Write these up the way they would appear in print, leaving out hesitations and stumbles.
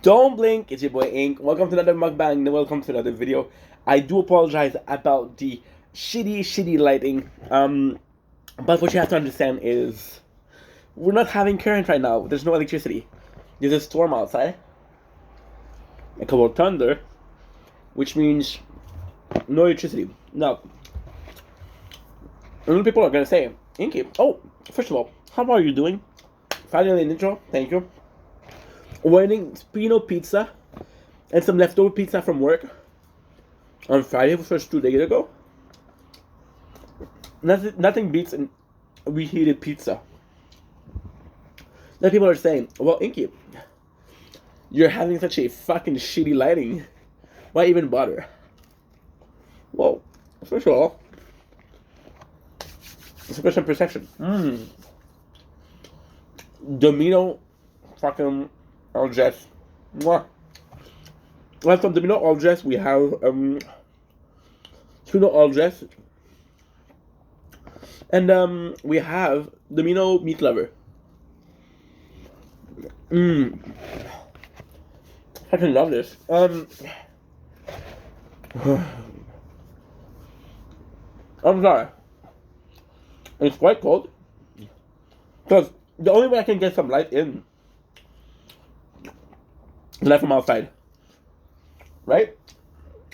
Don't blink, it's your boy Ink. Welcome to another mukbang and welcome to another video. I do apologize about the shitty lighting. But what you have to understand is we're not having current right now. There's no electricity. There's a storm outside. A couple of thunder, which means no electricity. Now, a lot of people are gonna say, Inky, oh, first of all, how are you doing? Finally an intro, thank you. We're eating Spino pizza and some leftover pizza from work on Friday, which was 2 days ago. Nothing beats a reheated pizza. Then people are saying, well, Inky, you're having such a fucking shitty lighting. Why even bother? Well, first of all, it's a question of perception. Domino fucking all dress. Mwah. Well, from Domino all dress, we have Domino all dress, and we have Domino meat lover. I fucking love this. I'm sorry. It's quite cold because the only way I can get some light in is light from outside. Right?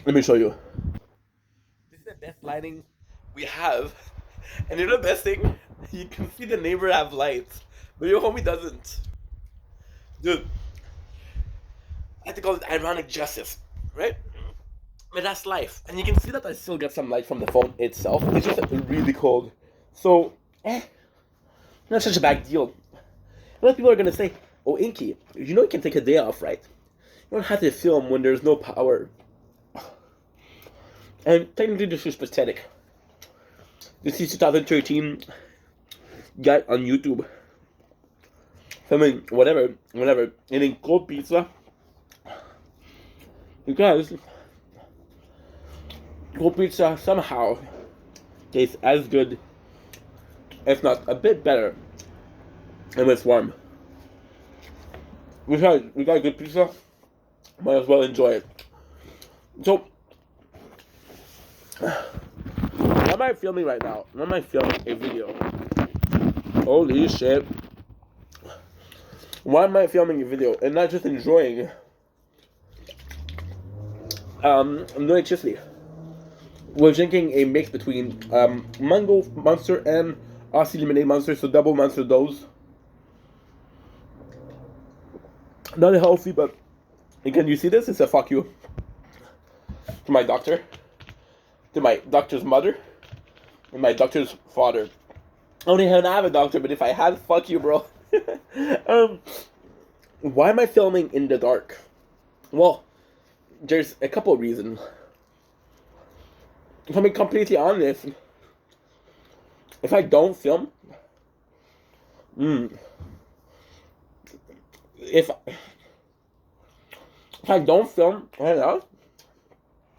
Let me show you. This is the best lighting we have. And you know the best thing? You can see the neighbor have lights, but your homie doesn't. Dude, I have to call it ironic justice, right? But that's life. And you can see that I still get some light from the phone itself. It's just really cold. So, not such a bad deal. A lot of people are gonna say, oh, Inky, you know you can take a day off, right? You don't have to film when there's no power. And technically this is pathetic. This is 2013 guy on YouTube filming whatever, eating cold pizza. Because cold pizza somehow tastes as good, if not a bit better, when it's warm. We got good pizza, might as well enjoy it. So, why am I filming right now? Why am I filming a video? Holy shit. Why am I filming a video and not just enjoying no electricity? We're drinking a mix between Mango Monster and Aussie Lemonade Monster, so double Monster dose. Not healthy, but can you see this? It's a fuck you to my doctor, to my doctor's mother, and my doctor's father. I don't even have a doctor, but if I had, fuck you, bro. Why am I filming in the dark? Well, there's a couple of reasons. If I'm being completely honest, if I don't film, if I don't film right now,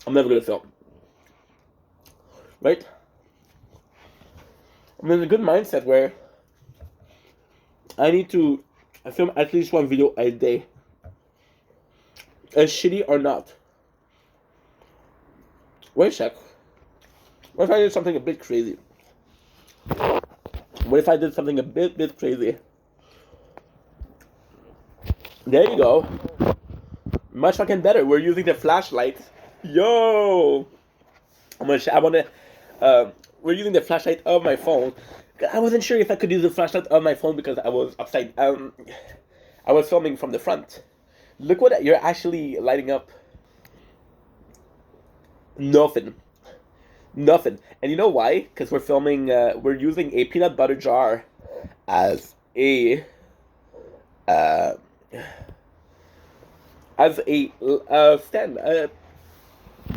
I'm never gonna film. Right? I'm in a good mindset where I need to film at least one video a day. As shitty or not. Wait a sec. What if I did something a bit crazy? What if I did something a bit crazy? There you go. Much fucking better. We're using the flashlight. Yo! We're using the flashlight of my phone. I wasn't sure if I could use the flashlight of my phone because I was I was filming from the front. Look what you're actually lighting up. Nothing. And you know why? Because we're filming, we're using a peanut butter jar as a stand.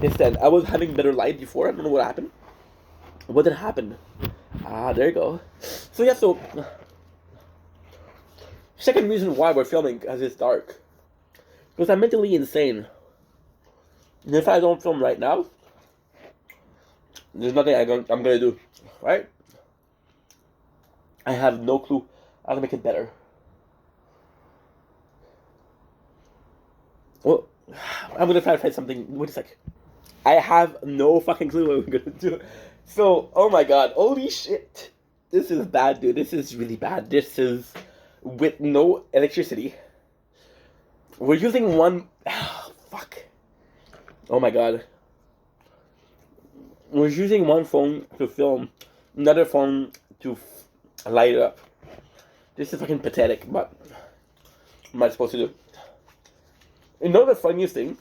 Instead, I was having better light before. I don't know what happened. What did happen? There you go. So yeah, second reason why we're filming, because it's dark. Because I'm mentally insane. And if I don't film right now, there's nothing I'm gonna do, right? I have no clue how to make it better. Well, I'm gonna try to find something. Wait a sec. I have no fucking clue what we're gonna do. So, oh my god, holy shit. This is bad, dude. This is really bad. This is with no electricity. We're using one. Oh, fuck. Oh my god. We're using one phone to film, another phone to light it up. This is fucking pathetic, but what am I supposed to do? You know the funniest thing?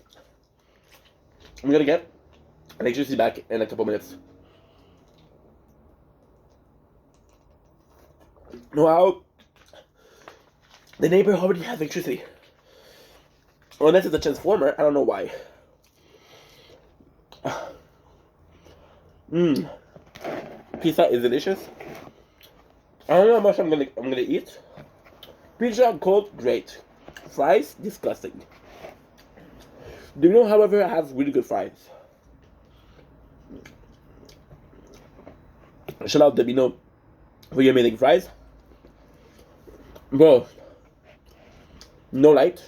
I'm gonna get electricity back in a couple minutes. Wow. The neighbor already has electricity. Unless it's a transformer, I don't know why. Pizza is delicious. I don't know how much I'm gonna eat. Pizza cold, great. Fries, disgusting. Do you know, however, I have really good fries? Shout out Dabino for your amazing fries. Bro, no light,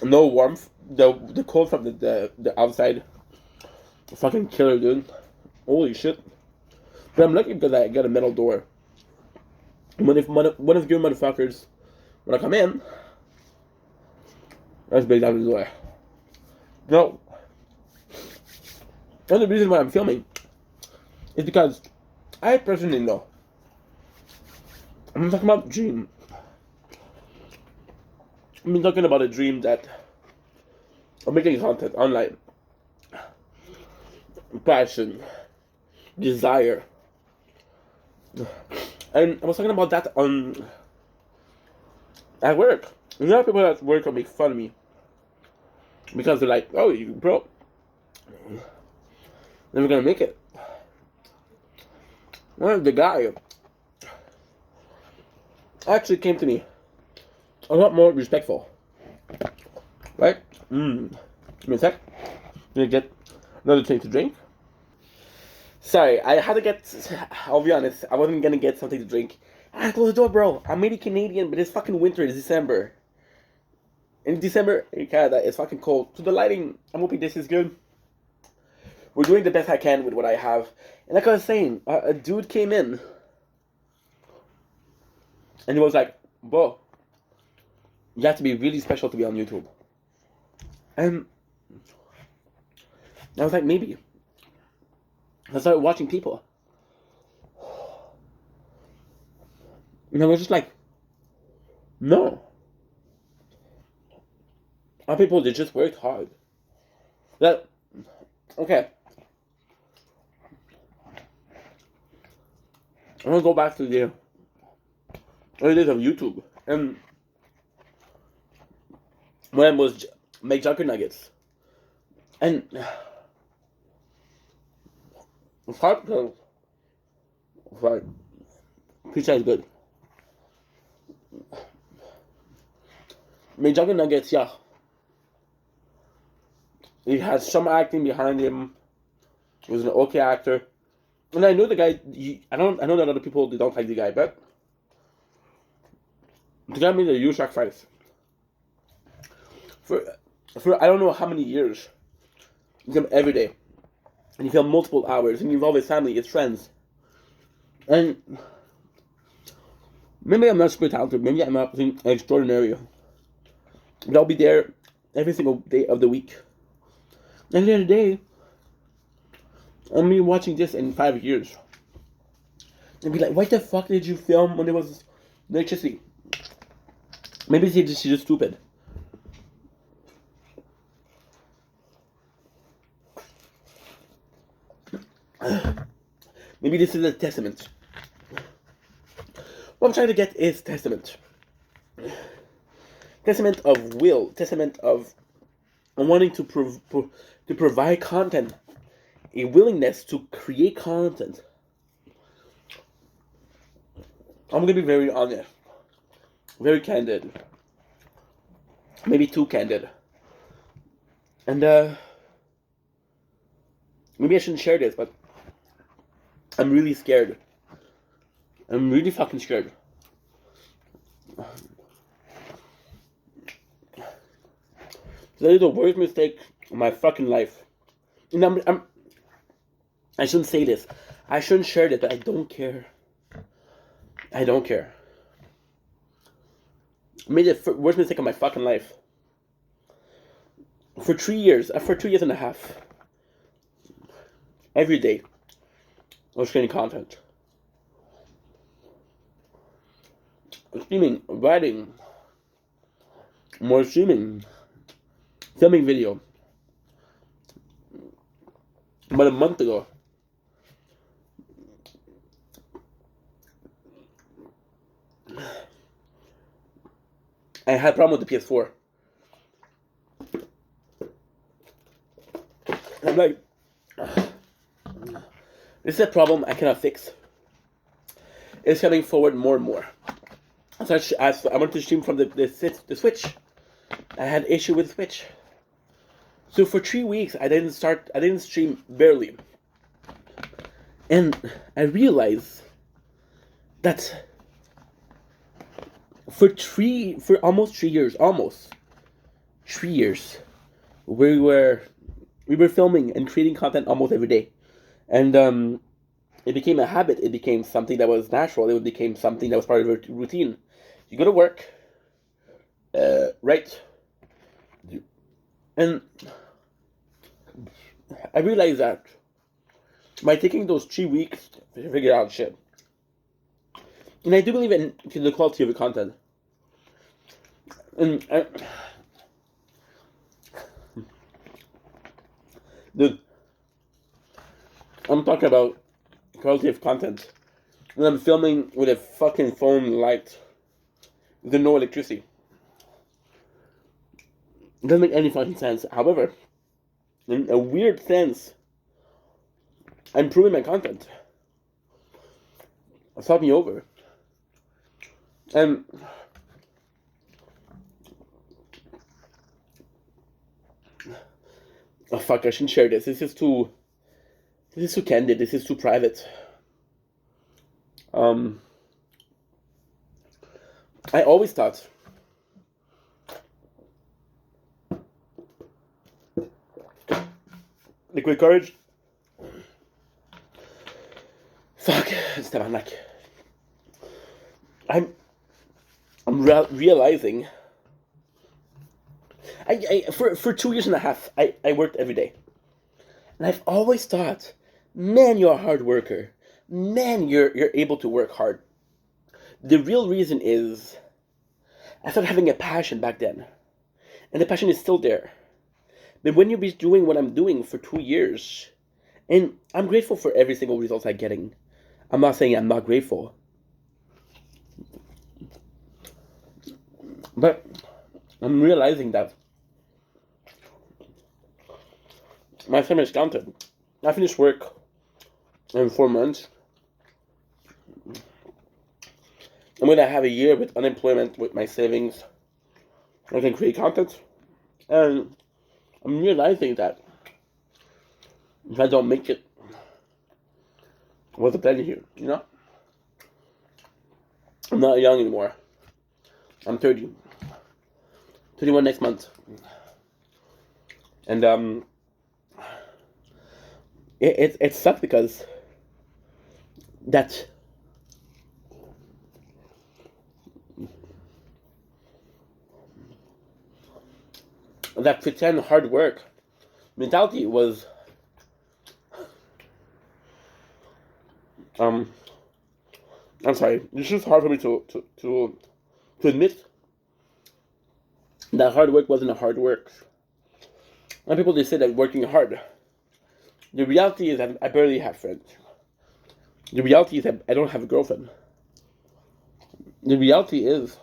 no warmth. The cold from the outside, fucking killer, dude. Holy shit. But I'm lucky because I got a metal door. One of you motherfuckers, when I come in, I just break down the door. No. And the reason why I'm filming is because I personally know. I'm talking about dream. I'm talking about a dream that I'm making content online. Passion. Desire. And I was talking about that at work. A lot of people at work will make fun of me. Because they're like, oh, you bro, never gonna make it. Well, the guy actually came to me a lot more respectful. Right? Give me a sec. Gonna get another thing to drink. Sorry, I had to get. I'll be honest, I wasn't gonna get something to drink. I closed the door, bro. I'm maybe Canadian, but it's fucking winter. It's December. In December in Canada, it's fucking cold. So the lighting, I'm hoping this is good. We're doing the best I can with what I have. And like I was saying, a dude came in. And he was like, bro, you have to be really special to be on YouTube. And I was like, maybe. I started watching people. And I was just like, no. Our people, they just worked hard. That, okay. I'm gonna go back to the early days of YouTube. And when I was make Junker Nuggets. And it's hard because it's like, pizza is good. Make Junker Nuggets, yeah. He has some acting behind him. He was an okay actor. And I know the guy, I know that other people, they don't like the guy, but the guy made a huge sacrifice. For I don't know how many years. He filmed every day. And he filmed multiple hours. And he involved his family, his friends. And maybe I'm not super talented. Maybe I'm not extraordinary. But I'll be there every single day of the week. And at the end of the day, I'm gonna be watching this in 5 years. And be like, what the fuck did you film when there was electricity? Maybe she's just stupid. Maybe this is a testament. What I'm trying to get is testament. Testament of will. Testament of wanting to provide content. A willingness to create content. I'm gonna be very honest. Very candid. Maybe too candid. And maybe I shouldn't share this, but I'm really scared. I'm really fucking scared. That is the worst mistake of my fucking life. And I shouldn't say this. I shouldn't share this, but I don't care. I don't care. I made the worst mistake of my fucking life. For 2 years and a half, every day, I was creating content. Streaming, writing, more streaming, filming video. About a month ago, I had a problem with the PS4. I'm like, this is a problem I cannot fix. It's coming forward more and more. So I wanted to stream from the Switch. I had issue with Switch. So for 3 weeks, I didn't stream barely. And I realized that for almost 3 years, we were filming and creating content almost every day. And it became a habit. It became something that was natural. It became something that was part of a routine. You go to work, right? And I realized that by taking those 3 weeks to figure out shit, and I do believe in the quality of the content. And dude, I'm talking about quality of content. When I'm filming with a fucking phone light, with no electricity. It doesn't make any fucking sense. However, in a weird sense, I'm improving my content. It's helped me over. And oh fuck, I shouldn't share this. This is too candid. This is too private. I always thought liquid courage. Fuck, it's the like. I'm realizing. For 2 years and a half, I worked every day, and I've always thought, man, you're a hard worker. Man, you're able to work hard. The real reason is, I started having a passion back then, and the passion is still there. But when you're doing what I'm doing for 2 years, and I'm grateful for every single result I'm getting. I'm not saying I'm not grateful. But I'm realizing that my time is counted. I finished work in 4 months. I'm going to have a year with unemployment with my savings. I can create content. And I'm realizing that if I don't make it, what's the pleasure here, you know? I'm not young anymore. I'm 30. 31 next month. And it sucks because that pretend hard work mentality was I'm sorry, it's just hard for me to admit that hard work wasn't a hard work. And people, they say that working hard. The reality is that I barely have friends. The reality is that I don't have a girlfriend. The reality is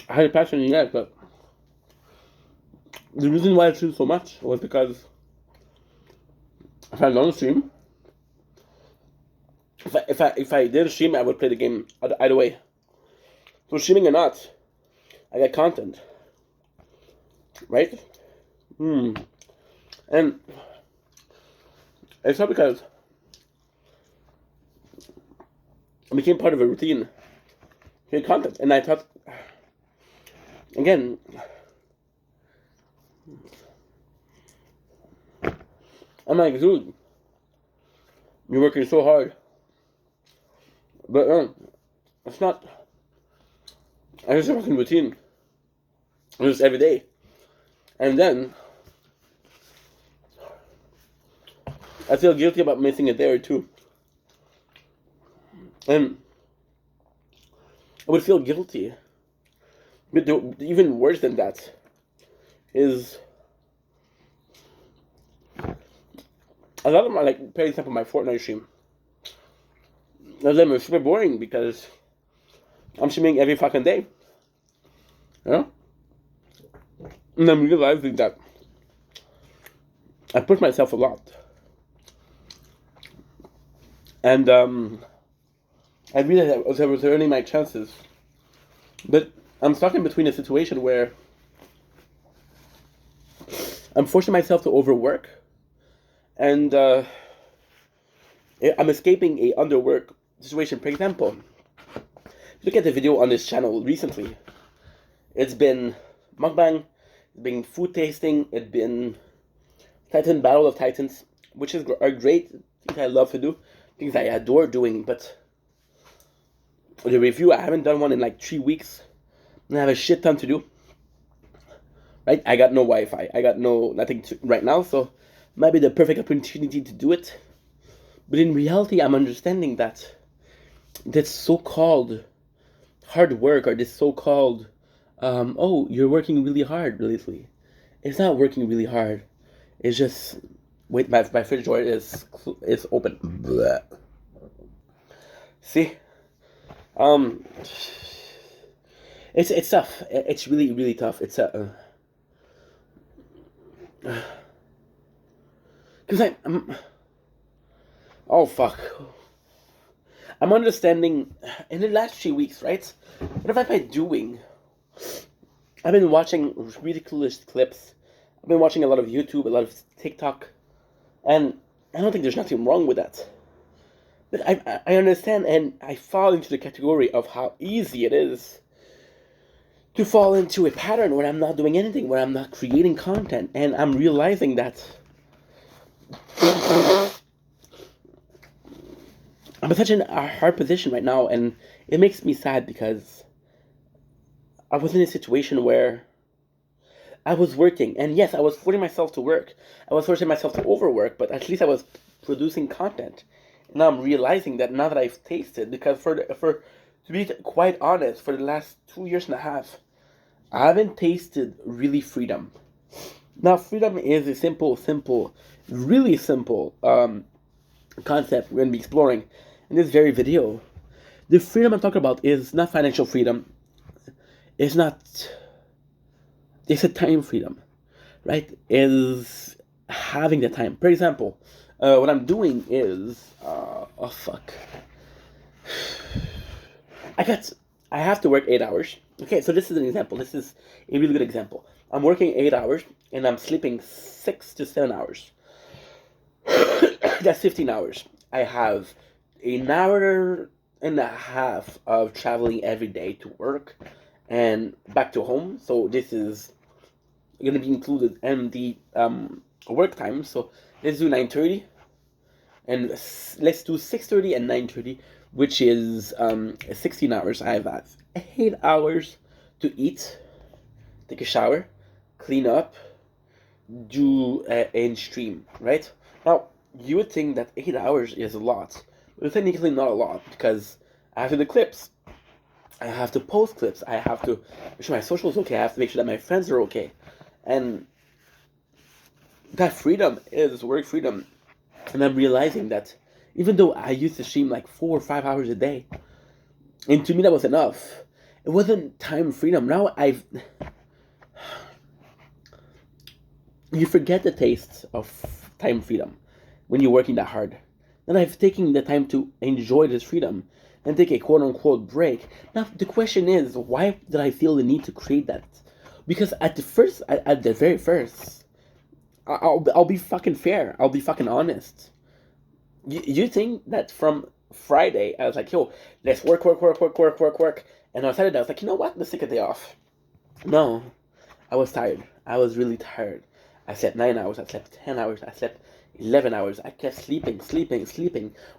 I had a passion, yes, but the reason why I streamed so much was because if I don't stream, if I didn't stream, I would play the game either way. So streaming or not, I get content, right? And it's not because it became part of a routine. Create content, and I thought, again, I'm like, dude, you're working so hard. But it's not. I just working routine. Just every day. And then I feel guilty about missing a day or two. And I would feel guilty. But even worse than that is a lot of my, like, for example, my Fortnite stream. A lot of them are super boring because I'm streaming every fucking day. You know? And I'm realizing that I push myself a lot. And I realized I was earning my chances. But I'm stuck in between a situation where I'm forcing myself to overwork. And I'm escaping a underwork situation. For example, look at the video on this channel recently. It's been mukbang, it's been food tasting, it's been Titan Battle of Titans, which are great things I love to do, things I adore doing, but the review, I haven't done one in like 3 weeks, and I have a shit ton to do. Right? I got no Wi-Fi, I got nothing right now, so might be the perfect opportunity to do it. But in reality, I'm understanding that this so-called hard work, or this so-called oh, you're working really hard lately. It's not working really hard. It's just, wait, my fridge door is open. Blech. See, it's tough. It's really, really tough. It's because I'm oh fuck. I'm understanding in the last 3 weeks, right? What have I been doing? I've been watching ridiculous clips. I've been watching a lot of YouTube, a lot of TikTok, and I don't think there's nothing wrong with that. But I understand, and I fall into the category of how easy it is to fall into a pattern where I'm not doing anything, where I'm not creating content, and I'm realizing that I'm in such a hard position right now, and it makes me sad because I was in a situation where I was working, and yes, I was forcing myself to work. I was forcing myself to overwork, but at least I was producing content. And now I'm realizing that now that I've tasted, because to be quite honest, for the last 2.5 years, I haven't tasted really freedom. Now, freedom is a simple, really simple concept we're going to be exploring in this very video. The freedom I'm talking about is not financial freedom. It's a time freedom, right? Is having the time. For example, what I'm doing is, oh fuck. I have to work 8 hours. Okay, so this is an example. This is a really good example. I'm working 8 hours and I'm sleeping 6 to 7 hours. That's 15 hours. I have an hour and a half of traveling every day to work and back to home. So this is going to be included in the work time. So let's do 9:30, and let's do 6:30 and 9:30, which is 16 hours. I have 8 hours to eat, take a shower, clean up, do and stream. Right now, you would think that 8 hours is a lot, but it's technically not a lot because I have to do clips. I have to post clips. I have to make sure my social's okay. I have to make sure that my friends are okay. And that freedom is work freedom. And I'm realizing that even though I used to stream like 4 or 5 hours a day, and to me that was enough, it wasn't time freedom. Now you forget the taste of time freedom when you're working that hard. Then I've taken the time to enjoy this freedom and take a quote-unquote break. Now the question is, why did I feel the need to create that? Because at the very first, I'll be fucking fair. I'll be fucking honest. You think that from Friday I was like, yo, let's work, and on Saturday I was like, you know what? Let's take a day off. No, I was tired. I was really tired. I slept 9 hours. I slept 10 hours. I slept 11 hours. I kept sleeping.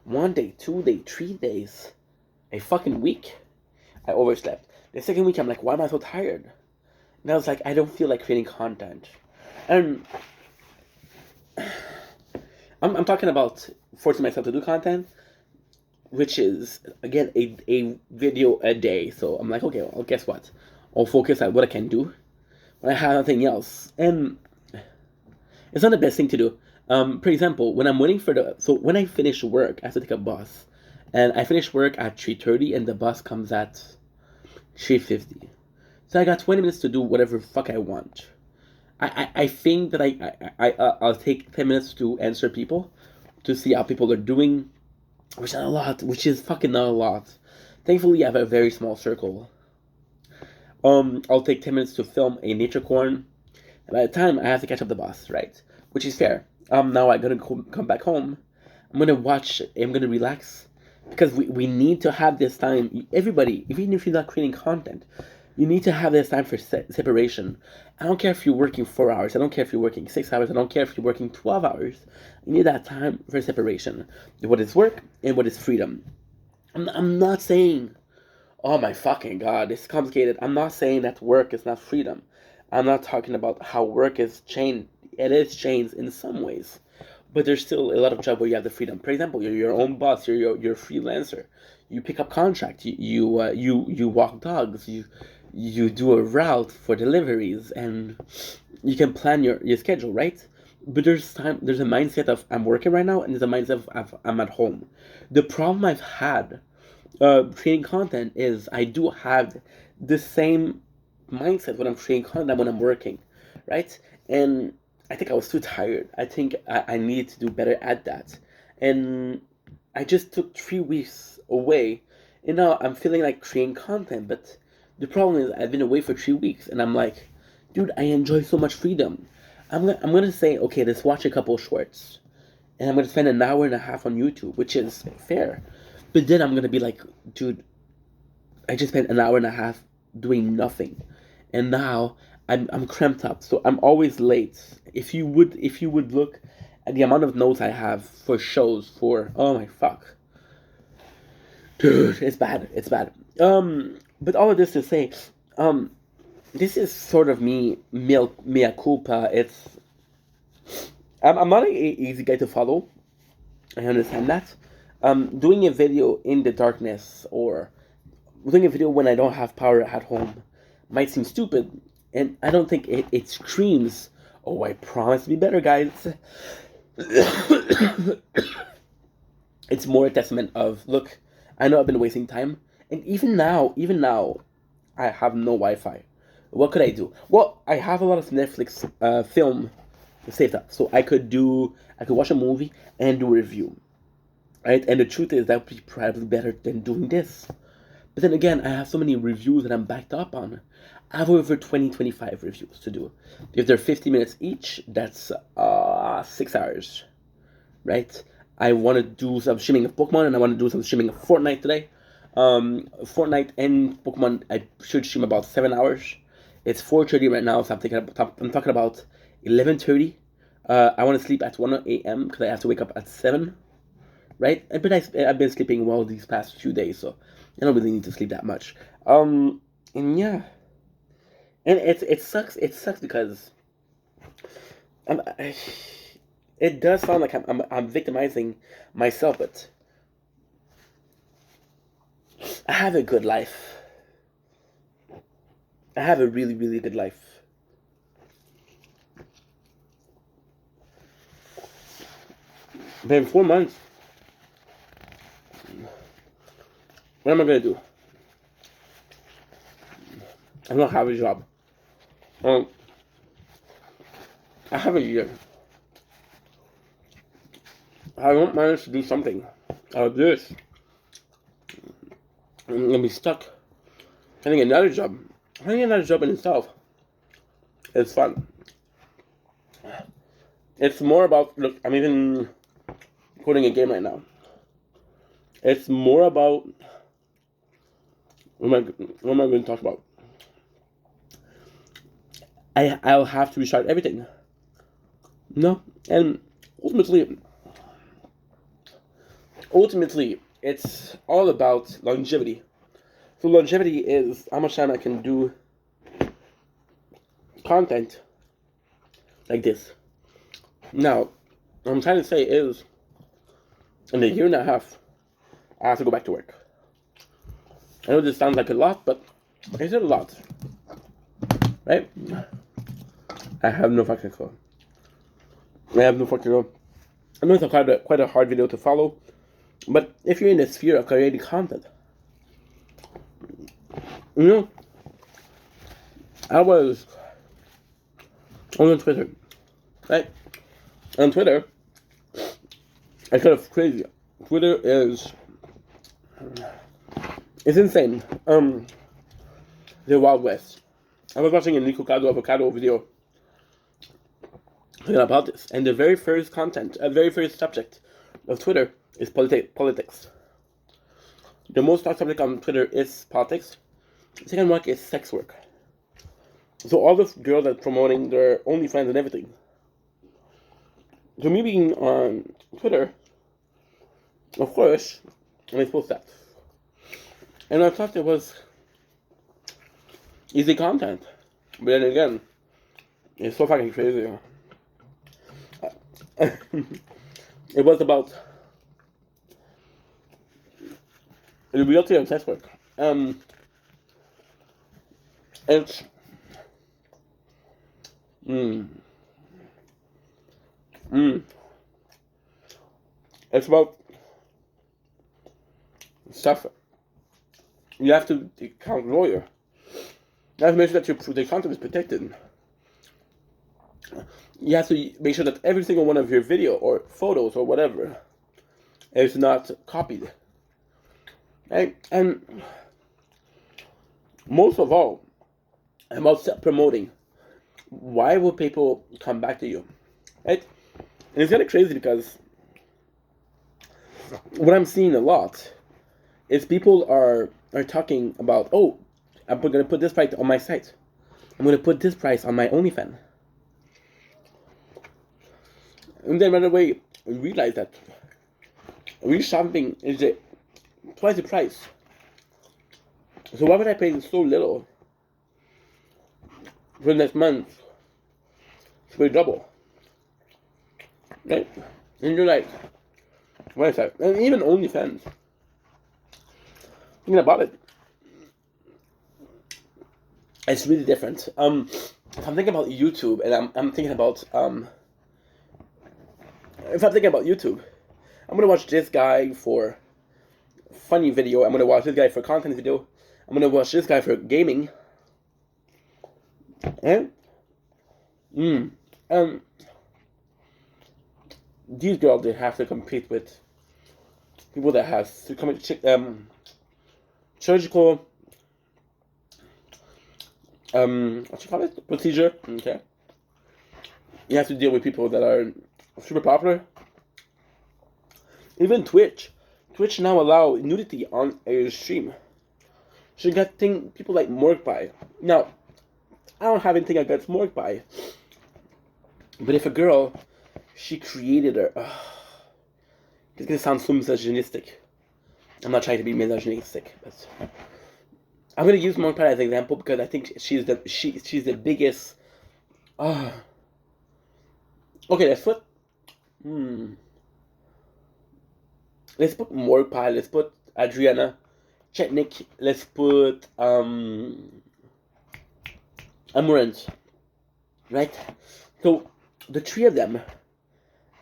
1 day, 2 day, 3 days, a fucking week. I overslept. The second week, I'm like, why am I so tired? And I was like, I don't feel like creating content. And I'm talking about forcing myself to do content, which is, again, a video a day. So I'm like, okay, well, guess what? I'll focus on what I can do when I have nothing else. And it's not the best thing to do. For example, when I'm waiting for when I finish work, I have to take a bus. And I finish work at 3:30 and the bus comes at 3:50. So I got 20 minutes to do whatever fuck I want. I think that I'll take 10 minutes to answer people, to see how people are doing, which is not a lot, which is fucking not a lot. Thankfully, I have a very small circle. I'll take 10 minutes to film a nature corn, and by the time I have to catch up the bus, right? Which is fair. Now I'm gonna come back home. I'm gonna watch. I'm gonna relax, because we need to have this time. Everybody, even if you're not creating content, you need to have this time for separation. I don't care if you're working 4 hours. I don't care if you're working 6 hours. I don't care if you're working 12 hours. You need that time for separation. What is work and what is freedom. I'm not saying, oh my fucking god, it's complicated. I'm not saying that work is not freedom. I'm not talking about how work is chained. It is chained in some ways, but there's still a lot of job where you have the freedom. For example, you're your own boss. You're a freelancer. You pick up contract. You walk dogs. You do a route for deliveries, and you can plan your schedule, right? But there's a mindset of I'm working right now, and there's a mindset of I'm at home. The problem I've had creating content is I do have the same mindset when I'm creating content when I'm working, right? And I think I was too tired. I think I need to do better at that. And I just took 3 weeks away, and now I'm feeling like creating content. But the problem is I've been away for 3 weeks, and I'm like, dude, I enjoy so much freedom. I'm gonna say, okay, let's watch a couple shorts, and I'm gonna spend an hour and a half on YouTube, which is fair. But then I'm gonna be like, dude, I just spent an hour and a half doing nothing, and now I'm cramped up, so I'm always late. If you would look at the amount of notes I have for shows, for oh my fuck, dude, it's bad. It's bad. But all of this to say, this is sort of mea culpa. I'm not an easy guy to follow. I understand that. Doing a video in the darkness, or doing a video when I don't have power at home, might seem stupid, and I don't think it screams, oh, I promise to be better, guys. It's more a testament of, look, I know I've been wasting time, and even now, I have no Wi-Fi. What could I do? Well, I have a lot of Netflix film saved up, so I could watch a movie and do a review, right? And the truth is that would be probably better than doing this. But then again, I have so many reviews that I'm backed up on. I have over 25 reviews to do. If they're 50 minutes each, that's 6 hours, right? I want to do some streaming of Pokemon, and I want to do some streaming of Fortnite today. Fortnite and Pokemon, I should stream about 7 hours. It's 4:30 right now, so I'm talking about 11:30. I want to sleep at 1 a.m. because I have to wake up at 7, right? But I've been sleeping well these past few days, so I don't really need to sleep that much. And yeah, and it sucks. It sucks because it does sound like I'm victimizing myself, but I have a good life. I have a really, really good life. But in 4 months, what am I gonna do? I don't have a job. I have a year. I won't manage to do something out of this. I'm gonna be stuck. Finding another job. Finding another job in itself is fun. It's more about, look, I'm even coding a game right now. It's more about, what am I going to talk about? I'll have to restart everything. No, and ultimately, it's all about longevity. So longevity is how much time I can do content like this. Now, what I'm trying to say is, in a year and a half, I have to go back to work. I know this sounds like a lot, but it's a lot, right? I have no fucking clue. I have no fucking clue. I know it's quite a hard video to follow, but if you're in the sphere of creating content, you know, I was on Twitter, right? On Twitter, it's kind of crazy. Twitter is, it's insane. The Wild West. I was watching a Nico Avocado video talking about this, and the very first very first subject of Twitter is politics. The most talked subject on Twitter is politics. The second one is sex work. So all the girls are promoting their OnlyFans and everything. So me being on Twitter, of course, I post that. And I thought it was easy content. But then again, it's so fucking crazy. It was about the reality of sex work. It's it's about stuff. You have to count lawyer. You have to make sure that the content is protected. You have to make sure that every single one of your video or photos or whatever is not copied. Right? And most of all, about self-promoting. Why will people come back to you? Right? And it's kind of crazy because what I'm seeing a lot is people are talking about, oh, I'm going to put this price on my site. I'm going to put this price on my OnlyFans. And then right away, we realize that reshopping is twice the price. So why would I pay so little for the next month to pay double? Right? And you're like, wait a second. And even OnlyFans, thinking about it, it's really different. If I'm thinking about YouTube, and I'm thinking about if I'm thinking about YouTube, I'm gonna watch this guy for funny video. I'm gonna watch this guy for content video. I'm gonna watch this guy for gaming. And these girls, they have to compete with people that have to come surgical what you call it, procedure. Okay, you have to deal with people that are super popular. Even Twitch now allow nudity on a stream. So you got people like Morkpie. Now, I don't have anything against Morkpie, but if a girl, she created her, it's gonna sound so misogynistic. I'm not trying to be misogynistic, but I'm gonna use Morkpie as an example because I think she's the biggest. Okay, let's put. Let's put Morkpie. Let's put Adriana Chetnik. Let's put Amorant. Right. So the three of them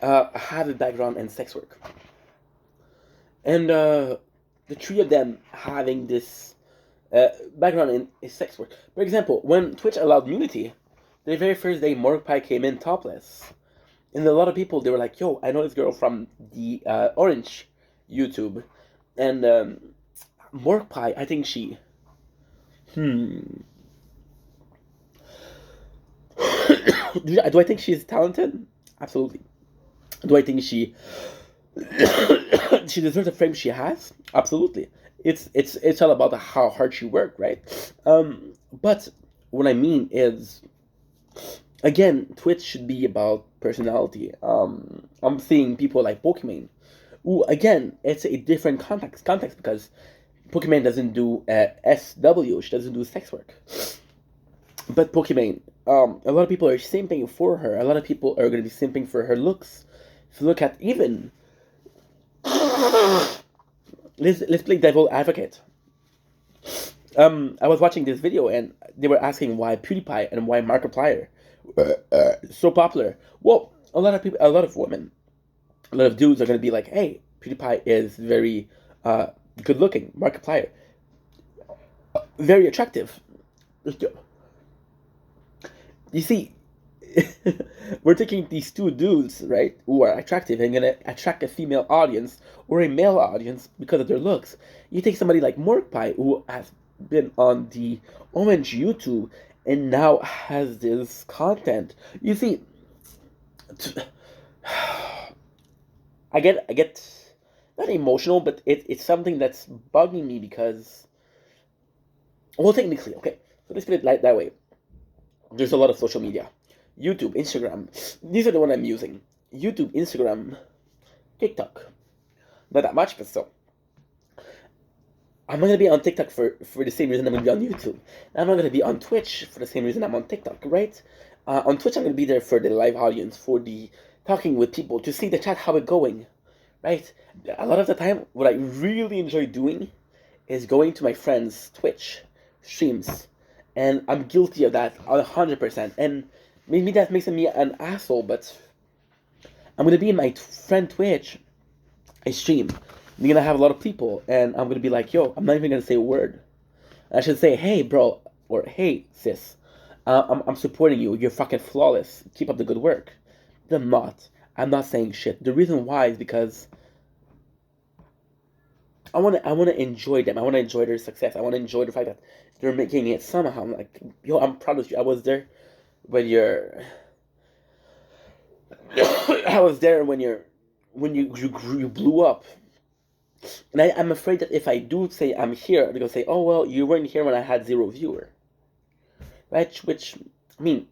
have a background in sex work, and the three of them having this background in sex work. For example, when Twitch allowed nudity, the very first day Morkpie came in topless, and a lot of people, they were like, "Yo, I know this girl from the Orange YouTube," and Morkpie, I think she. Do I think she's talented? Absolutely. Do I think she she deserves the fame she has? Absolutely. It's all about how hard she worked, right? But what I mean is, again, Twitch should be about personality. I'm seeing people like Pokemon. Who again, it's a different context because Pokemon doesn't do SW. She doesn't do sex work. But Pokemon, a lot of people are simping for her. A lot of people are going to be simping for her looks. If you look at even, let's play devil advocate. I was watching this video and they were asking why PewDiePie and why Markiplier so popular. Well, a lot of people, a lot of women, a lot of dudes are going to be like, "Hey, PewDiePie is very good looking. Markiplier, very attractive." You see, we're taking these two dudes, right, who are attractive and gonna attract a female audience or a male audience because of their looks. You take somebody like Morkpie, who has been on the Orange YouTube and now has this content. You see, I get not emotional, but it's something that's bugging me because, well, technically, okay, so let's put it like that way. There's a lot of social media. YouTube, Instagram. These are the one I'm using. YouTube, Instagram, TikTok. Not that much, but still. I'm not gonna be on TikTok for the same reason I'm gonna be on YouTube. I'm not gonna be on Twitch for the same reason I'm on TikTok, right? On Twitch, I'm gonna be there for the live audience, for the talking with people, to see the chat, how it going, right? A lot of the time, what I really enjoy doing is going to my friends' Twitch streams, and I'm guilty of that 100%. And maybe that makes me an asshole, but I'm gonna be in my friend Twitch, a stream. I'm gonna have a lot of people, and I'm gonna be like, "Yo, I'm not even gonna say a word. I should say, hey, bro, or hey, sis, I'm supporting you. You're fucking flawless. Keep up the good work." But I'm not. I'm not saying shit. The reason why is because I wanna enjoy them. I wanna enjoy their success. I wanna enjoy the fact that they're making it somehow. I'm like, yo, I'm proud of you. I was there when you're. I was there when you blew up. And I'm afraid that if I do say I'm here, they're gonna say, "Oh well, you weren't here when I had 0 viewer," right? Which I mean,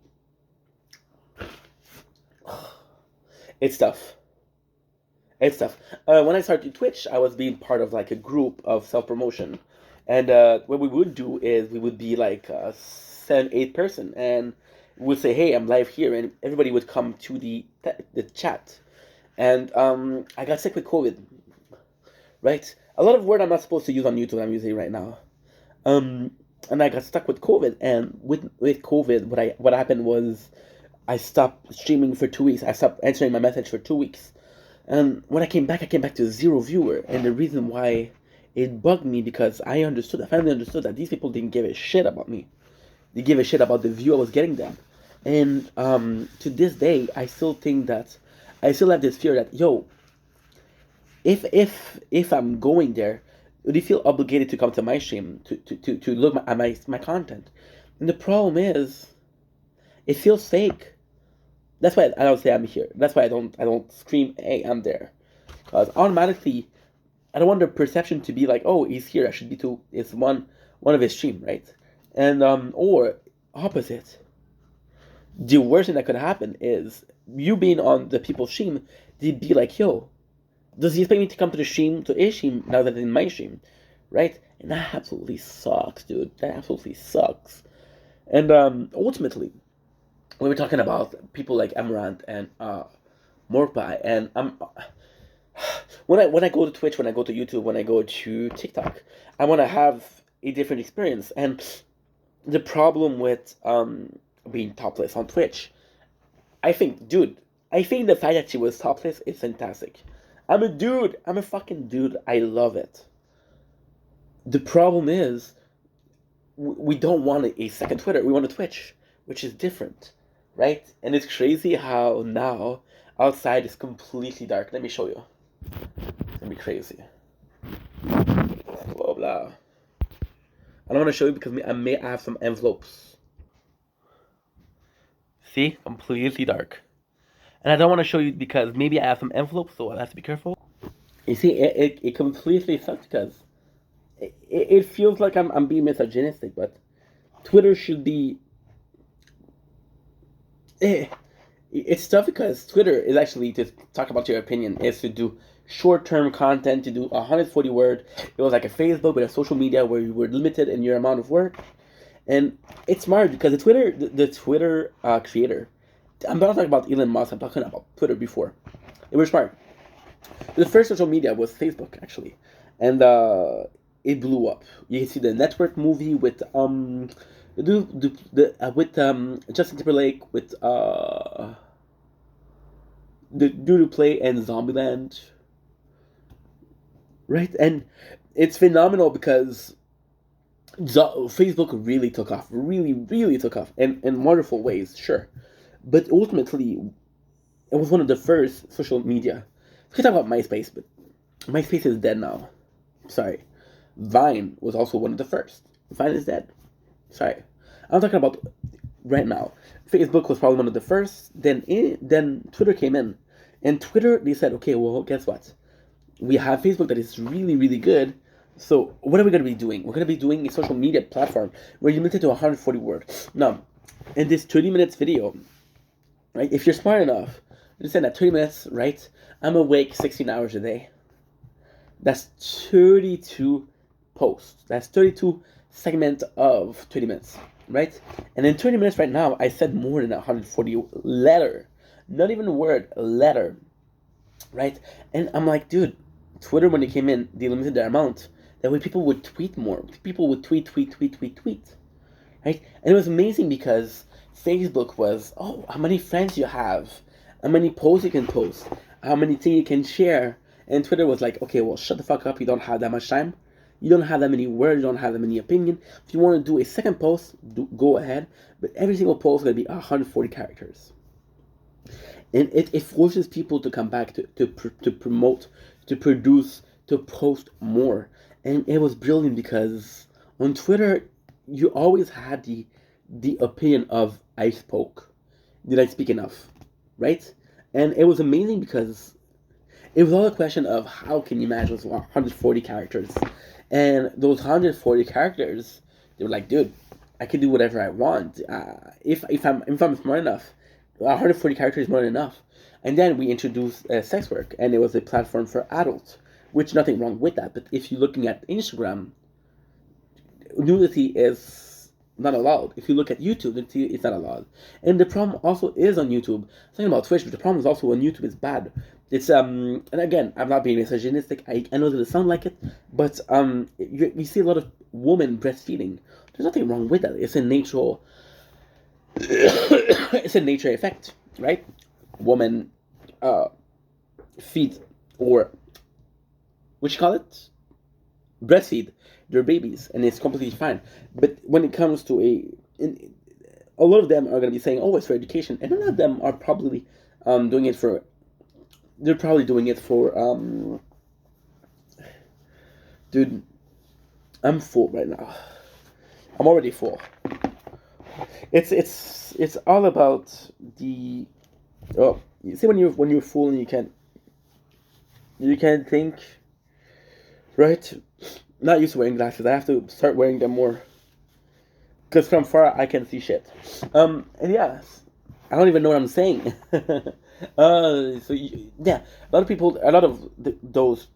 it's tough. It's tough. When I started Twitch, I was being part of like a group of self promotion, and what we would do is we would be like 7, 8 person, and we would say, "Hey, I'm live here," and everybody would come to the chat. And I got sick with COVID, right? A lot of word I'm not supposed to use on YouTube, I'm using right now. Um, and I got stuck with COVID, and with COVID, what happened was I stopped streaming for 2 weeks. I stopped answering my message for 2 weeks. And when I came back to 0 viewer. And the reason why it bugged me because I finally understood that these people didn't give a shit about me. They gave a shit about the view I was getting them. And to this day, I still think that I still have this fear that yo, if I'm going there, would you feel obligated to come to my stream to look at my content? And the problem is, it feels fake. That's why I don't say I'm here. That's why I don't scream, "Hey, I'm there," because automatically I don't want the perception to be like, "Oh, he's here. I should be too." It's one of his stream, right? And or opposite. The worst thing that could happen is you being on the people's stream. They'd be like, "Yo, does he expect me to come to the stream to his stream now that it's in my stream?" Right? And that absolutely sucks, dude. That absolutely sucks. And ultimately, when we're talking about people like Amaranth and Morpie, and when I go to Twitch, when I go to YouTube, when I go to TikTok, I want to have a different experience. And the problem with being topless on Twitch, I think the fact that she was topless is fantastic. I'm a dude. I'm a fucking dude. I love it. The problem is, we don't want a second Twitter. We want a Twitch, which is different, right? And it's crazy how now outside is completely dark. Let me show you. It's gonna be crazy. Blah blah. I don't want to show you because I may have some envelopes. See, completely dark. And I don't want to show you because maybe I have some envelopes, so I have to be careful. You see, it completely sucks because it feels like I'm being misogynistic, but Twitter should be. It's tough because Twitter is actually to talk about your opinion is to do short term content to do 140 word. It was like a Facebook but a social media where you were limited in your amount of work, and it's smart because the Twitter creator. I'm not talking about Elon Musk. I'm talking about Twitter before. It was smart. The first social media was Facebook actually, and it blew up. You can see the network movie with with Justin Timberlake with the dude who play in Zombieland, right? And it's phenomenal because Facebook really took off, really took off, in wonderful ways, sure. But ultimately, it was one of the first social media. We can talk about MySpace, but MySpace is dead now. Sorry. Vine was also one of the first. Vine is dead. Sorry. I'm talking about right now. Facebook was probably one of the first. Then Twitter came in, and Twitter they said, okay, well, guess what? We have Facebook that is really good. So what are we going to be doing? We're going to be doing a social media platform where you limit it to 140 words. Now, in this 30 minutes video, right? If you're smart enough, understand that 30 minutes, right? I'm awake 16 hours a day. That's 32 posts. That's 32 segments of 20 minutes, right? And in 20 minutes right now, I said more than 140 letter. Not even a word, a letter, right? And I'm like, dude, Twitter, when they came in, they limited their amount. That way people would tweet more. People would tweet, right? And it was amazing because Facebook was, oh, how many friends you have, how many posts you can post, how many things you can share. And Twitter was like, okay, well, shut the fuck up. You don't have that much time. You don't have that many words. You don't have that many opinion. If you want to do a second post, go ahead. But every single post is going to be 140 characters. And it forces people to come back to promote, to produce, to post more. And it was brilliant because on Twitter, you always had the opinion of I spoke. Did I speak enough? Right? And it was amazing because it was all a question of how can you manage those 140 characters. And those 140 characters, they were like, dude, I can do whatever I want. If I'm smart enough, 140 characters is more than enough. And then we introduced sex work, and it was a platform for adults, which nothing wrong with that. But if you're looking at Instagram, nudity is not allowed. If you look at YouTube, nudity is not allowed. And the problem also is on YouTube. I'm talking about Twitch, but the problem is also on YouTube is bad. It's and again, I'm not being misogynistic. I know that it sounds like it, but you see a lot of women breastfeeding. There's nothing wrong with that. It's a natural. It's a nature effect, right? Women feed or what you call it, breastfeed their babies, and it's completely fine. But when it comes to a lot of them are going to be saying, "Oh, it's for education," and a lot of them are probably doing it for. They're probably doing it for dude. I'm full right now. I'm already full. It's all about the oh, you see when you're full and you can't think, right? Not used to wearing glasses. I have to start wearing them more because from far I can see shit. And yeah, I don't even know what I'm saying. Yeah, a lot of those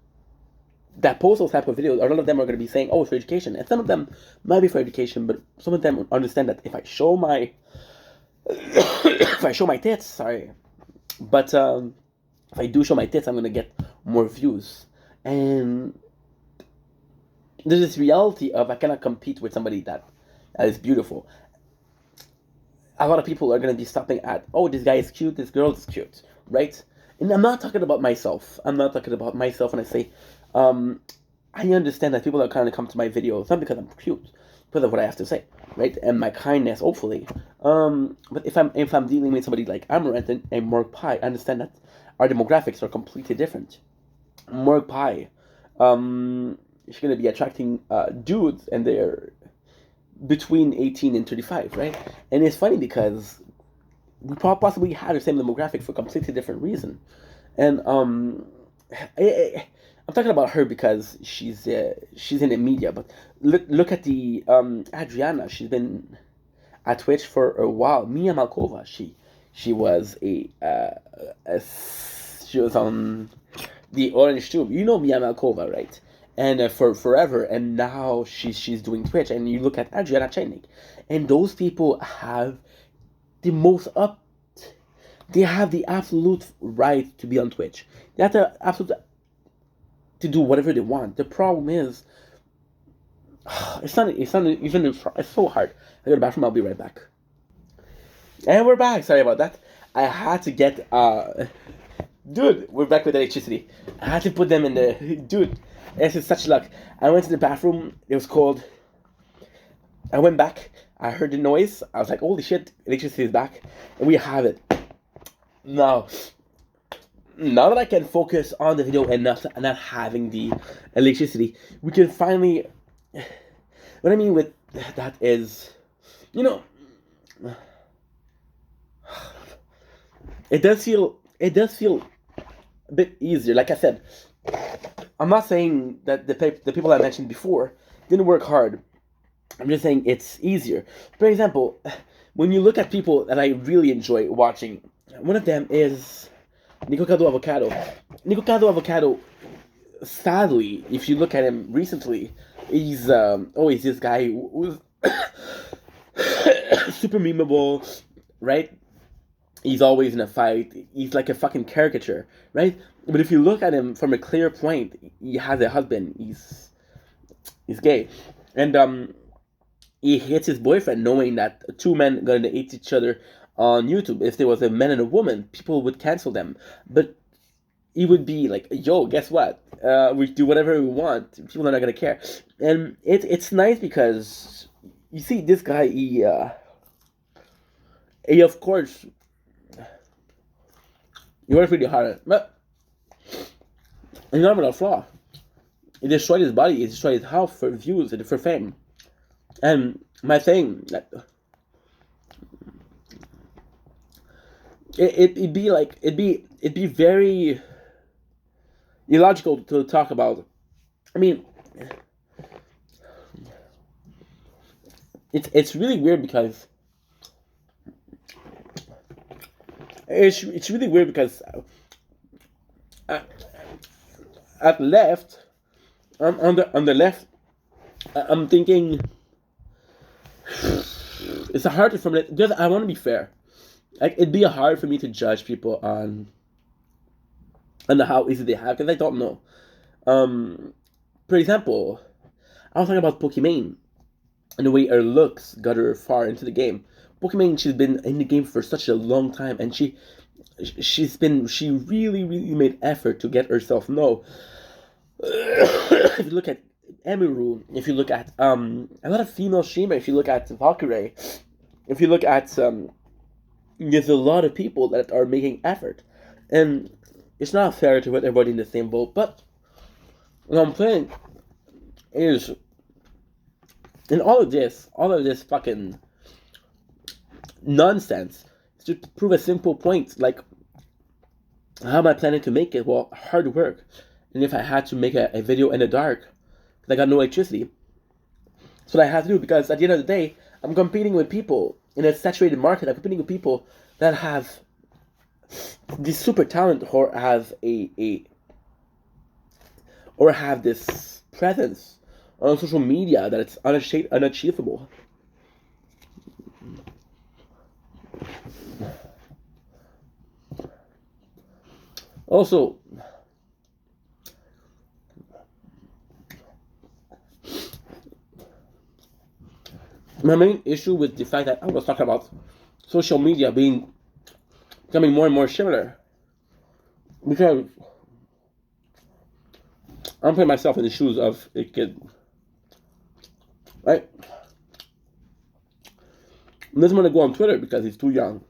that post those type of videos, a lot of them are going to be saying, "Oh, it's for education," and some of them might be for education, but some of them understand that if I show my if I show my tits, sorry, but if I do show my tits, I'm going to get more views, and there's this reality of I cannot compete with somebody that is beautiful. A lot of people are going to be stopping at, oh, this guy is cute, this girl is cute, right? And I'm not talking about myself. I'm not talking about myself when I say, I understand that people are kind of come to my videos not because I'm cute, because of what I have to say, right? And my kindness, hopefully. But if I'm dealing with somebody like Amaranth and Mark Pie, I understand that our demographics are completely different. Mark Pie, she's gonna be attracting dudes, and they're between 18 and 35, right? And it's funny because we possibly had the same demographic for a completely different reason. And I'm talking about her because she's in the media. But look at the Adriana. She's been at Twitch for a while. Mia Malkova. She was she was on the Orange Tube. You know Mia Malkova, right? And for forever, and now she's doing Twitch. And you look at Adriana Chenik, and those people have the most up. They have the absolute right to be on Twitch. They have the absolute to do whatever they want. The problem is, it's not even. It's so hard. I go to the bathroom. I'll be right back. And we're back. Sorry about that. I had to get dude, we're back with electricity. I had to put them in the dude. This is such luck. I went to the bathroom. It was cold. I went back. I heard the noise. I was like, holy shit, electricity is back. And we have it. Now that I can focus on the video and not having the electricity, we can finally. What I mean with that is, you know, it does feel a bit easier. Like I said, I'm not saying that the people I mentioned before didn't work hard. I'm just saying it's easier. For example, when you look at people that I really enjoy watching, one of them is Nicocado Avocado. Nicocado Avocado, sadly, if you look at him recently, he's always this guy who's super memeable, right? He's always in a fight. He's like a fucking caricature, right? But if you look at him from a clear point, he has a husband. He's gay, and he hates his boyfriend, knowing that two men gonna hate each other on YouTube. If there was a man and a woman, people would cancel them. But he would be like, "Yo, guess what? We do whatever we want. People are not gonna care." And it's nice because you see this guy. He of course he worked really hard, but he's not without flaw. He destroyed his body. He destroyed his health for views and for fame. And my thing, it'd be very illogical to talk about. I mean, it's really weird because it's really weird because at left, on the left, I'm thinking it's hard from it. Just I want to be fair. Like it'd be hard for me to judge people on how easy they have because I don't know. For example, I was talking about Pokimane and the way her looks got her far into the game. Pokimane, she's been in the game for such a long time, and she really made effort to get herself known. If you look at Emiru, if you look at a lot of female streamers, if you look at Valkyrie, if you look at there's a lot of people that are making effort, and it's not fair to put everybody in the same boat. But what I'm saying is, in all of this fucking nonsense, to prove a simple point, like how am I planning to make it? Well, hard work. And if I had to make a video in the dark, because I got no electricity, that's what I have to do. Because at the end of the day, I'm competing with people in a saturated market. I'm competing with people that have this super talent or have or have this presence on social media that it's unachievable. Also, my main issue with the fact that I was talking about social media becoming more and more similar, because I'm putting myself in the shoes of a kid, right? He doesn't want to go on Twitter because he's too young.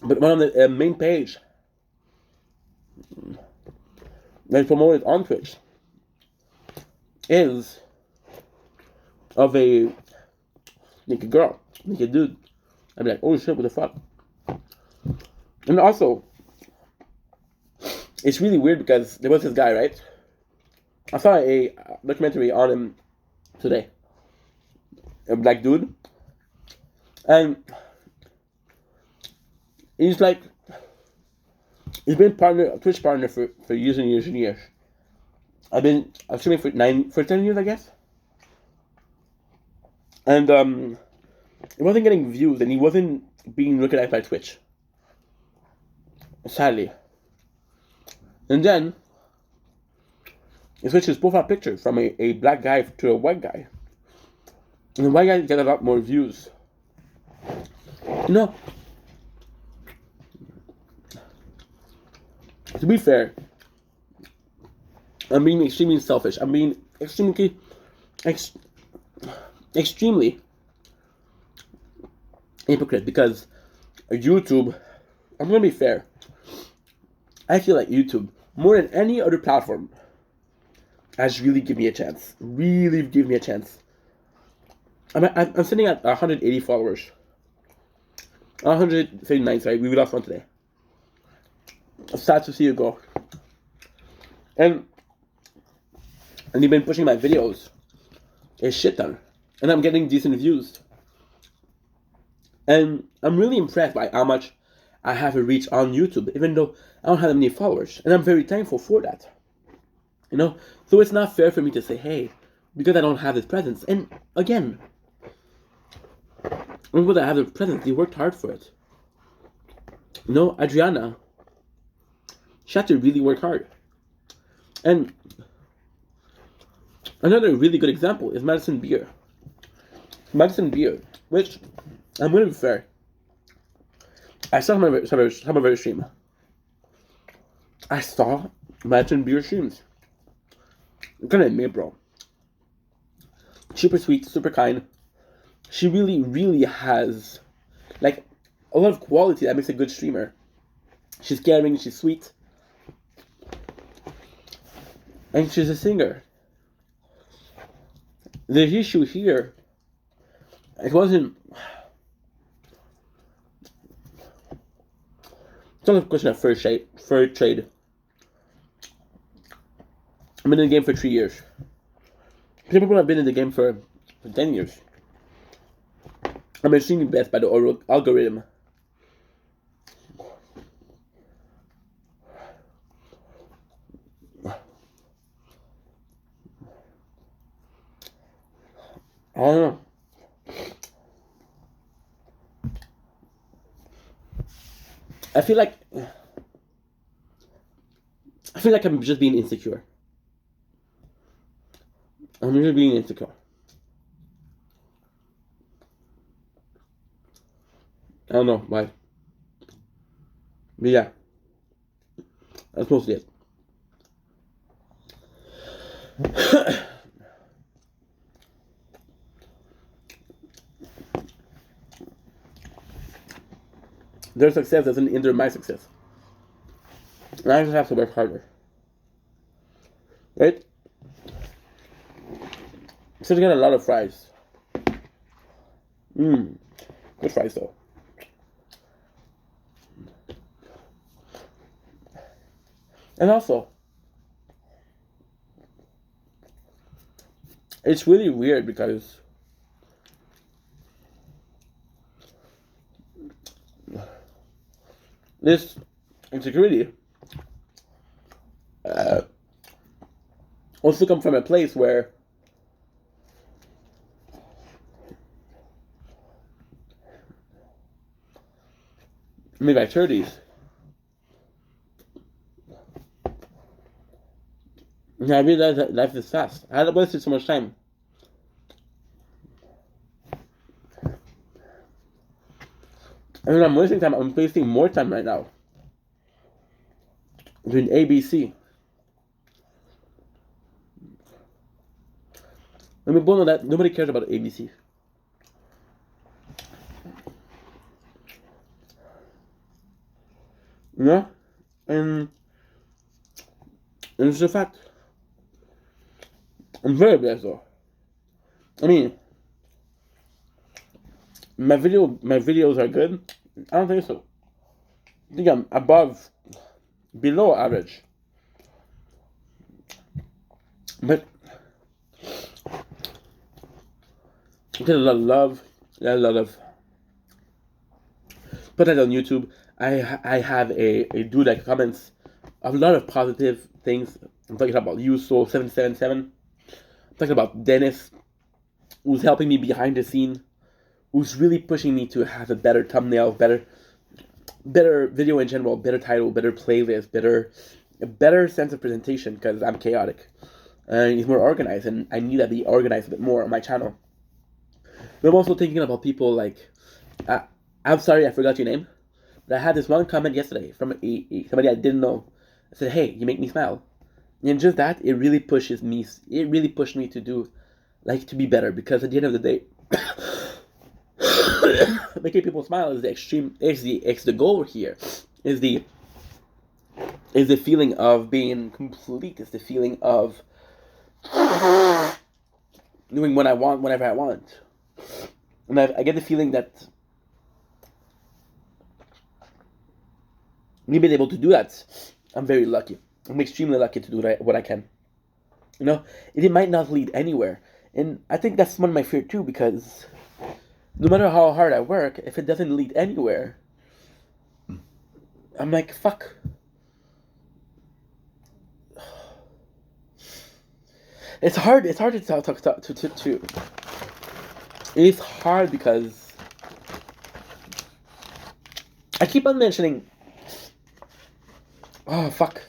But one of the main page that's promoted on Twitch is of a naked girl, naked dude. I'd be like, oh shit, what the fuck? And also, it's really weird because there was this guy, right? I saw a documentary on him today. A black dude. And He's like, he's been a Twitch partner for years and years and years. I've streaming for 10 years, I guess. And he wasn't getting views, and he wasn't being recognized by Twitch. Sadly. And then he switched his profile picture from a black guy to a white guy. And the white guy get a lot more views. No. To be fair, I'm being extremely selfish. I'm being extremely hypocrite, because YouTube, I'm gonna be fair, I feel like YouTube, more than any other platform, has really given me a chance. Really give me a chance. I'm sitting at 180 followers. 139, sorry, we lost one today. Sad to see you go. And you've been pushing my videos a shit ton. And I'm getting decent views. And I'm really impressed by how much I have a reach on YouTube, even though I don't have that many followers. And I'm very thankful for that. You know? So it's not fair for me to say, hey, because I don't have this presence. And again, because I have the presence, they worked hard for it. You know, Adriana, she had to really work hard. And another really good example is Madison Beer. Madison Beer, which, I'm going to be fair, I saw some of her stream. I saw Madison Beer streams. I'm gonna admit, bro. Super sweet, super kind. She really, really has, like, a lot of quality that makes a good streamer. She's caring, she's sweet. And she's a singer. The issue here, it wasn't, it's not a question of fair trade. I've been in the game for 3 years. Some people have been in the game for 10 years. I'm extremely blessed by the algorithm. I don't know. I feel like I'm just being insecure. I'm just being insecure. I don't know why. But yeah. That's mostly it. Their success doesn't hinder my success. And I just have to work harder. Right? So to get a lot of fries. Good fries though. And also, it's really weird because this insecurity also comes from a place where maybe my 30s, I realized that life is fast. I had wasted so much time. And when I'm wasting time, I'm wasting more time right now doing ABC. Let me both know that nobody cares about ABC. You know? And it's a fact. I'm very blessed though. I mean, my videos are good. I don't think so. I think I'm below average. But I get a lot of love, a lot of put that on YouTube. I have a dude that comments a lot of positive things. I'm talking about you, Soul777. I'm talking about Dennis, who's helping me behind the scene, who's really pushing me to have a better thumbnail, better video in general, better title, better playlist, a better sense of presentation because I'm chaotic. And he's more organized, and I need to be organized a bit more on my channel. But I'm also thinking about people like, uh, I'm sorry I forgot your name, but I had this one comment yesterday from somebody I didn't know. I said, "Hey, you make me smile," and just that it really pushes me. It really pushed me to do, like, to be better because at the end of the day, making people smile is the extreme. Is the goal here. Is the is the feeling of being complete. Is the feeling of doing what I want whenever I want. And I get the feeling that me being able to do that, I'm very lucky. I'm extremely lucky to do what I can. You know, it might not lead anywhere. And I think that's one of my fears too, because no matter how hard I work, if it doesn't lead anywhere, I'm like, fuck. It's hard to talk to. It's hard because I keep on mentioning. Oh fuck!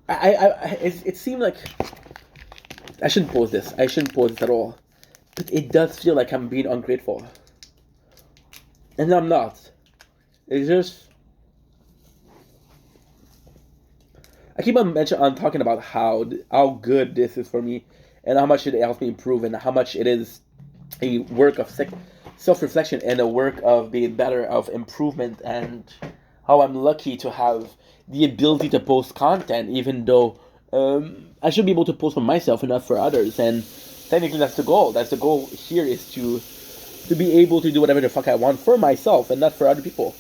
It seemed like I shouldn't pose this. I shouldn't pose this at all. But it does feel like I'm being ungrateful, and I'm not. It's just I keep on talking about how good this is for me, and how much it helps me improve, and how much it is a work of self-reflection and a work of being better, of improvement, and how I'm lucky to have the ability to post content, even though I should be able to post for myself and not for others. And technically, that's the goal. That's the goal here, is to be able to do whatever the fuck I want for myself and not for other people.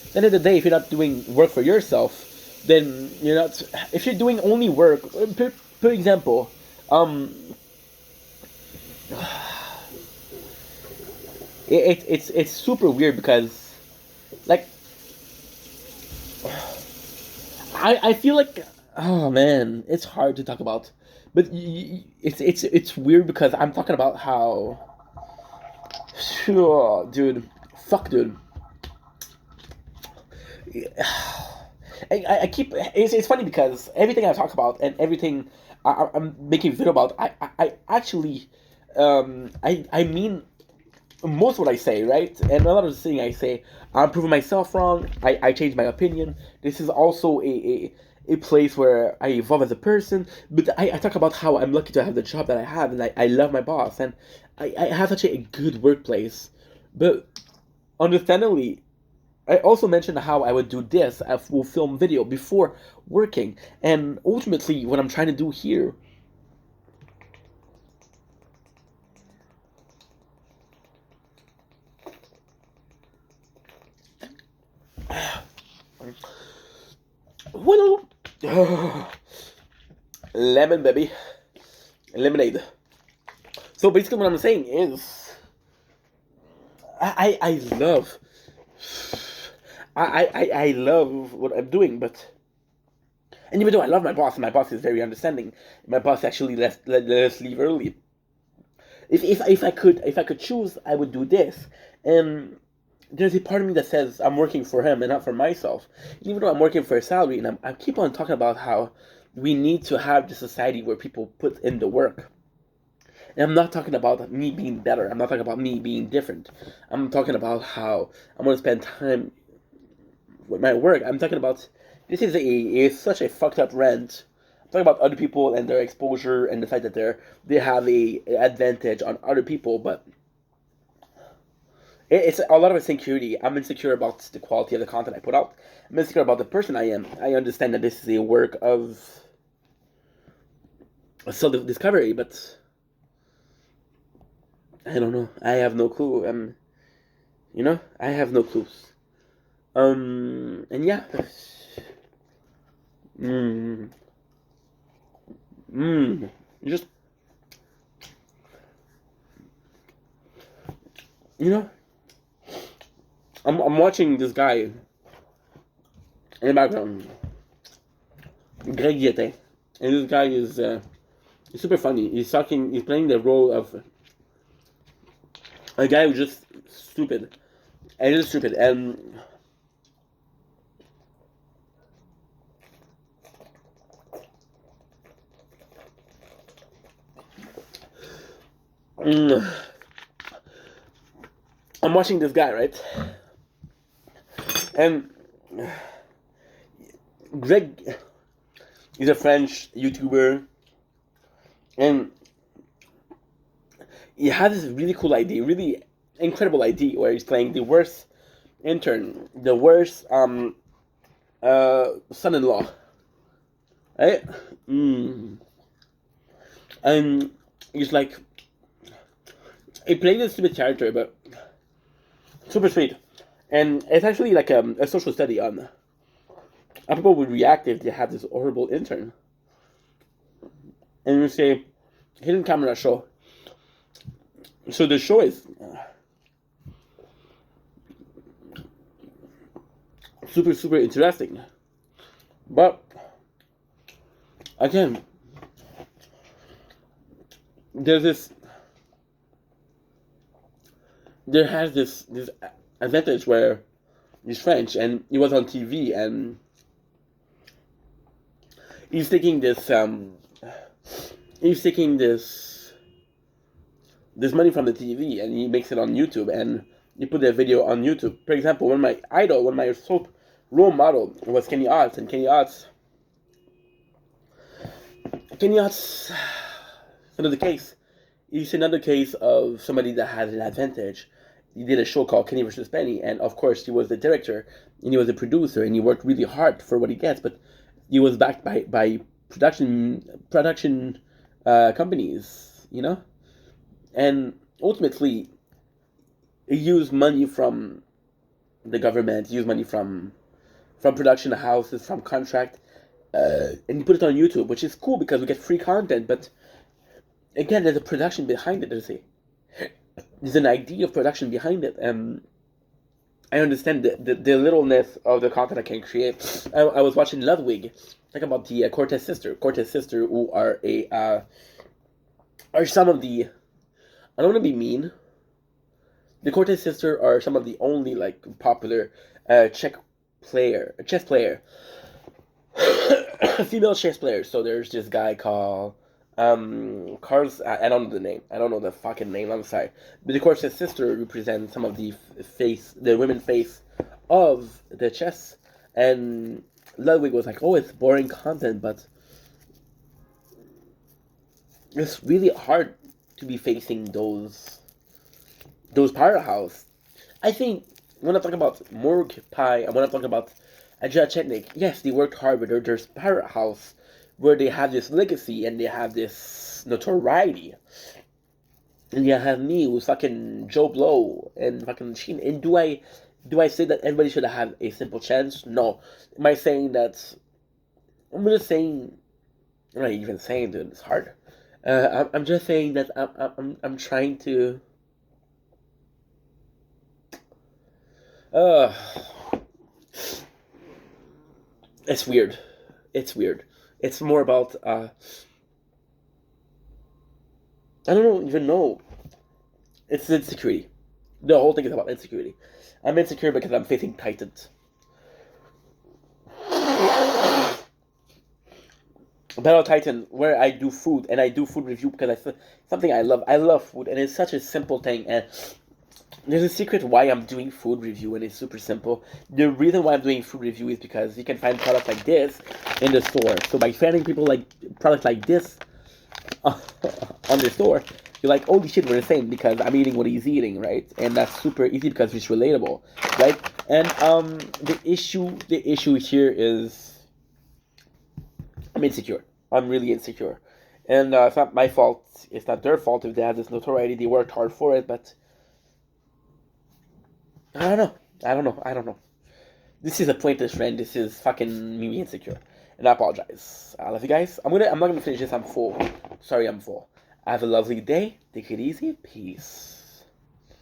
At the end of the day, if you're not doing work for yourself, then you're not. If you're doing only work, per example, it's super weird because, like, I feel like, oh man, it's hard to talk about, but it's weird because I'm talking about how, sure, dude, fuck, dude. I keep it's funny because everything I talk about and everything I'm making a video about, I actually I mean most of what I say, right? And a lot of the things I say, I'm proving myself wrong. I change my opinion. This is also a place where I evolve as a person. But I talk about how I'm lucky to have the job that I have, and I love my boss, and I have such a good workplace. But understandably, I also mentioned how I would do this. I will film video before working, and ultimately, what I'm trying to do here. Well, lemon, baby, lemonade. So basically, what I'm saying is, I love, I love what I'm doing, but, and even though I love my boss, and my boss is very understanding, my boss actually let us leave early. If I could choose, I would do this, and there's a part of me that says I'm working for him and not for myself. Even though I'm working for a salary, and I keep on talking about how we need to have the society where people put in the work. And I'm not talking about me being better. I'm not talking about me being different. I'm talking about how I'm going to spend time with my work. I'm talking about this is such a fucked up rant. I'm talking about other people and their exposure and the fact that they have a advantage on other people, but it's a lot of insecurity. I'm insecure about the quality of the content I put out. I'm insecure about the person I am. I understand that this is a work of self-discovery, but I don't know. I have no clue. I have no clues. And yeah. Mm, just, you know, I'm watching this guy in the background, Greg Yetin, and this guy is he's super funny. He's playing the role of a guy who's just stupid, and he's stupid, and I'm watching this guy, right? And Greg is a French YouTuber, and he had this really cool idea, really incredible idea, where he's playing the worst intern, the worst son-in-law, right? And he's like, he played this stupid character, but super sweet. And it's actually like a social study on how people would react if they had this horrible intern. And we say, hidden camera show. So the show is super, super interesting. But, again, there has this advantage where he's French and he was on TV and he's taking this money from the TV and he makes it on YouTube and he put that video on YouTube. For example, one of my soap role model was Kenny Otts, and Kenny Otts another case. It's another case of somebody that has an advantage. He did a show called Kenny vs. Penny, and of course he was the director and he was the producer and he worked really hard for what he gets, but he was backed by production companies, you know, and ultimately he used money from the government, he used money from production houses, from contract, and he put it on YouTube, which is cool because we get free content, but again, there's a production behind it. There's an idea of production behind it. I understand the littleness of the content I can create. I was watching Ludwig talk about the Cortez sister, who are some of the. I don't want to be mean. The Cortez sister are some of the only like popular chess player, female chess players. So there's this guy called. Carl's, I don't know the name. I don't know the fucking name. I'm sorry. But of course, his sister represents some of the women face of the chess. And Ludwig was like, "Oh, it's boring content, but it's really hard to be facing those powerhouse." I think when I talk about Morg Pie, and when I talk about Ajay Chetnik, yes, they worked hard, but there's powerhouse where they have this legacy and they have this notoriety. And you have me who's fucking Joe Blow and fucking Sheen. And do I say that everybody should have a simple chance? No. Am I saying that? I'm just saying. I'm not even saying that it's hard. I'm just saying that I'm trying to. It's weird. It's weird. It's more about, I don't even know. It's insecurity. The whole thing is about insecurity. I'm insecure because I'm facing titans. Battle Titan, where I do food, and I do food review because something I love. I love food, and it's such a simple thing, and there's a secret why I'm doing food review, and it's super simple. The reason why I'm doing food review is because you can find products like this in the store. So by finding products like this on the store, you're like, holy shit, we're the same because I'm eating what he's eating, right? And that's super easy because it's relatable, right? And the issue here is I'm insecure. I'm really insecure, and it's not my fault. It's not their fault if they have this notoriety. They worked hard for it, but. I don't know. This is a pointless friend. This is fucking me insecure. And I apologize. I love you guys. I'm not gonna finish this. I'm full. Sorry, I'm full. Have a lovely day. Take it easy. Peace.